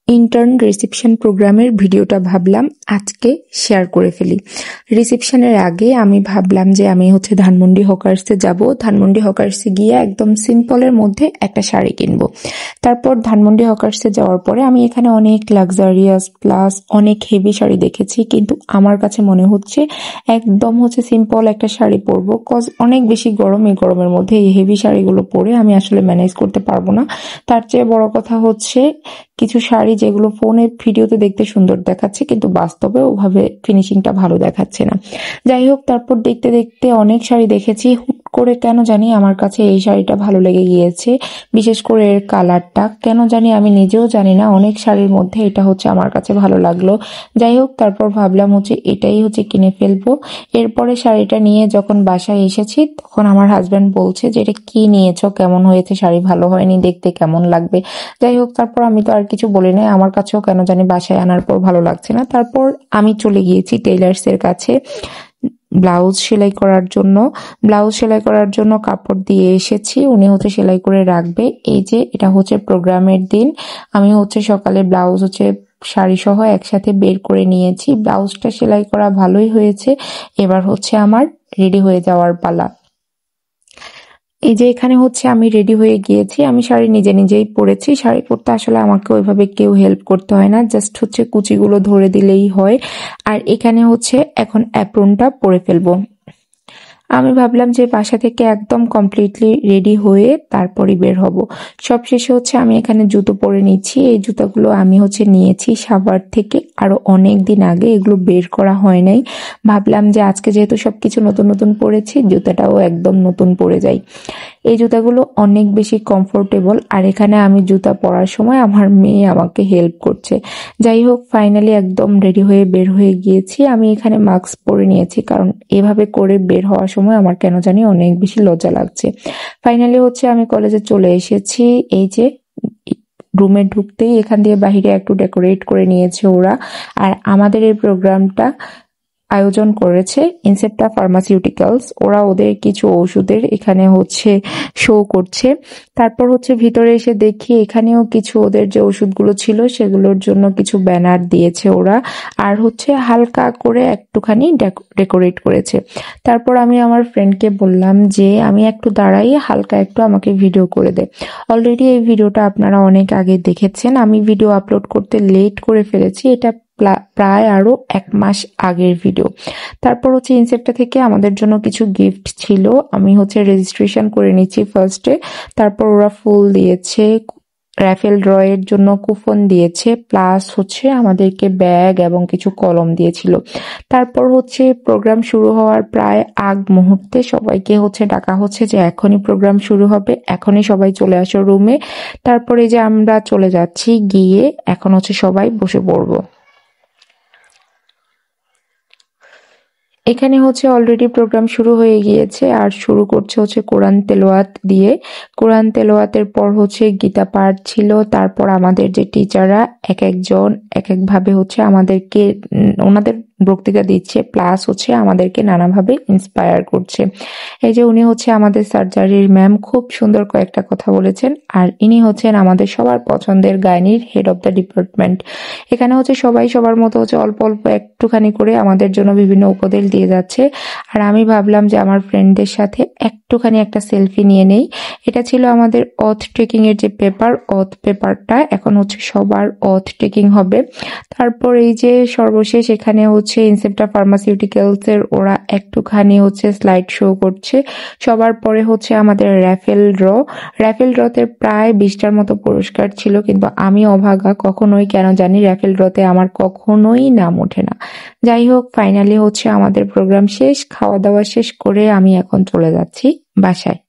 Intern reception প্রোগ্রামের ভিডিওটা ভাবলাম আজকে শেয়ার করে ফেলি। রিসেপশনের আগে আমি ভাবলাম যে আমি ধানমন্ডি হকার্সে যাব। ধানমন্ডি হকার্সে গিয়ে একদম সিম্পলের মধ্যে একটা শাড়ি কিনবো। তারপর ধানমন্ডি হকার্সে যাওয়ার পরে আমি এখানে অনেক লাক্সারিয়াস প্লাস অনেক হেভি শাড়ি দেখেছি, কিন্তু আমার কাছে মনে হচ্ছে একদম সিম্পল একটা শাড়ি পরবো, কজ অনেক বেশি গরম। এই গরমের মধ্যে এই হেভি শাড়িগুলো পরে আমি আসলে ম্যানেজ করতে পারবো না। তার চেয়ে বড় কথা কিছু শাড়ি যেগুলো ফোনে ভিডিওতে দেখতে সুন্দর দেখাচ্ছে কিন্তু বাস্তবে ওভাবে ফিনিশিংটা ভালো দেখাচ্ছে না। যাই হোক, তারপর দেখতে দেখতে অনেক শাড়ি দেখেছি। হুট করে কেন জানি আমার কাছে এই শাড়িটা ভালো লেগে গিয়েছে, বিশেষ করে এর কালারটা কেন জানি আমি নিজেও জানি না। অনেক শাড়ির মধ্যে এটা আমার কাছে ভালো লাগলো। যাই হোক, তারপর ভাবলাম এটাই কিনে ফেলবো। এরপরে শাড়িটা নিয়ে যখন বাসায় এসেছি তখন আমার হাজব্যান্ড বলছে যে এটা কি নিয়েছো, কেমন হয়েছে, শাড়ি ভালো হয়নি, দেখতে কেমন লাগবে। যাই হোক, তারপর আমি তো আর কিছু বলি নাই। আমার কাছেও কেন জানি বাসায় আনার পর ভালো লাগছে না। তারপর আমি চলে গিয়েছি টেইলার্স এর কাছে ব্লাউজ সেলাই করার জন্য কাপড় দিয়ে এসেছি। উনি সেলাই করে রাখবে। এই যে এটা প্রোগ্রামের দিন। আমি সকালে ব্লাউজ শাড়ি সহ একসাথে বের করে নিয়েছি। ব্লাউজটা সেলাই করা ভালোই হয়েছে। এবার আমার রেডি হয়ে যাওয়ার পালা। এই যে এখানে আমি রেডি হয়ে গিয়েছি। আমি শাড়ি নিজেই পরেছি। শাড়ি পরতে আসলে আমাকে ওইভাবে কেউ হেল্প করতে হয় না, জাস্ট কুচিগুলো ধরে দিলেই হয়। আর এখানে এখন অ্যাপ্রনটা পরে ফেলবো। আমি ভাবলাম যে বাসা থেকে একদম কমপ্লিটলি রেডি হয়ে তারপরই বের হব। সবশেষে আমি এখানে জুতো পরে নিচ্ছি। এই জুতাগুলো আমি নিয়েছি সাভার থেকে আরো অনেক দিন আগে, এগুলো বের করা হয় নাই। ভাবলাম যে আজকে যেহেতু সবকিছু নতুন নতুন পরেছি, জুতাটাও একদম নতুন পরে যাই। এই জুতাগুলো অনেক বেশি কমফোর্টেবল। আর এখানে আমি জুতা পরার সময় আমার মেয়ে আমাকে হেল্প করছে। যাই হোক, ফাইনালি একদম রেডি হয়ে বের হয়ে গিয়েছি। আমি এখানে মাস্ক পরে নিয়েছি, কারণ এভাবে করে বের হওয়ার সময় আমার কেন জানি অনেক বেশি লজ্জা লাগছে। ফাইনালি আমি কলেজে চলে এসেছি। এই যে রুমে ঢুকতেই এখান দিয়ে বাহিরে একটু ডেকোরেট করে নিয়েছে ওরা। আর আমাদের এই প্রোগ্রামটা আয়োজন করেছে ইনসেপ্টা ফার্মাসিউটিক্যালস। ওরা ওদের কিছু ওষুধের এখানে শো করছে। তারপর ভিতরে এসে দেখি এখানেও কিছু ওদের যে ওষুধগুলো ছিল সেগুলোর জন্য কিছু ব্যানার দিয়েছে ওরা। আর হালকা করে একটুখানি ডেকোরেট করেছে। তারপর আমি আমার ফ্রেন্ডকে বললাম যে আমি একটু দাঁড়াই, হালকা একটু আমাকে ভিডিও করে দে। অলরেডি এই ভিডিওটা আপনারা অনেক আগে দেখেছেন। আমি ভিডিও আপলোড করতে লেট করে ফেলেছি। এটা প্রায় আরো 1 মাস আগের ভিডিও। তারপর ইনসেপ্টা থেকে আমাদের জন্য কিছু গিফট ছিল। আমি রেজিস্ট্রেশন করে নিচ্ছি ফার্স্টে। তারপর ওরা ফুল দিয়েছে, র্যাফেল ড্রয়ের জন্য কুপন দিয়েছে, প্লাস আমাদেরকে ব্যাগ এবং কিছু কলম দিয়েছিল। তারপর প্রোগ্রাম শুরু হওয়ার প্রায় আগ মুহূর্তে সবাইকে ডাকা যে এখনই প্রোগ্রাম শুরু হবে, এখনই সবাই চলে আসো রুমে। তারপরে যে আমরা চলে যাচ্ছি, গিয়ে এখন সবাই বসে পড়বো। এখানে অলরেডি প্রোগ্রাম শুরু হয়ে গিয়েছে। আর শুরু করছে কোরআন তেলাওয়াত দিয়ে। কোরআন তেলাওয়াতের পর গীতা পাঠ ছিল। তারপর আমাদের যে টিচাররা এক একজন এক এক ভাবে আমাদেরকে ওনাদের বক্তৃতা দিচ্ছে, প্লাস আমাদেরকে নানাভাবে ইন্সপায়ার করছে। এই যে উনি আমাদের সার্জারির ম্যাম, খুব সুন্দর কয়েকটা কথা বলেছেন। আর ইনি আমাদের সবার পছন্দের গাইনির হেড অফ দ্য ডিপার্টমেন্ট। এখানে সবাই সবার মতো অল্প অল্প একটুখানি করে আমাদের জন্য বিভিন্ন উপদেশ দিয়ে যাচ্ছে। আর আমি ভাবলাম যে আমার ফ্রেন্ডদের সাথে একটুখানি একটা সেলফি নিয়ে নেই। এটা ছিল আমাদের অথ টেকিং এর যে অথ পেপারটা। এখন সবার অথ টেকিং হবে। তারপর এই যে সর্বশেষ এখানে ইনসেপ্টা ফার্মাসিউটিক্যালস এর ওরা একটুখানি স্লাইড শো করছে। সবার পরে আমাদের র্যাফেল ড্রতে প্রায় 20টার মতো পুরস্কার ছিল, কিন্তু আমি অভাগা, কখনোই কেন জানি র্যাফেল ড্রতে আমার কখনোই নাম ওঠে না। যাই হোক, ফাইনালি আমাদের প্রোগ্রাম শেষ। খাওয়া দাওয়া শেষ করে আমি এখন চলে যাচ্ছি বাসায়।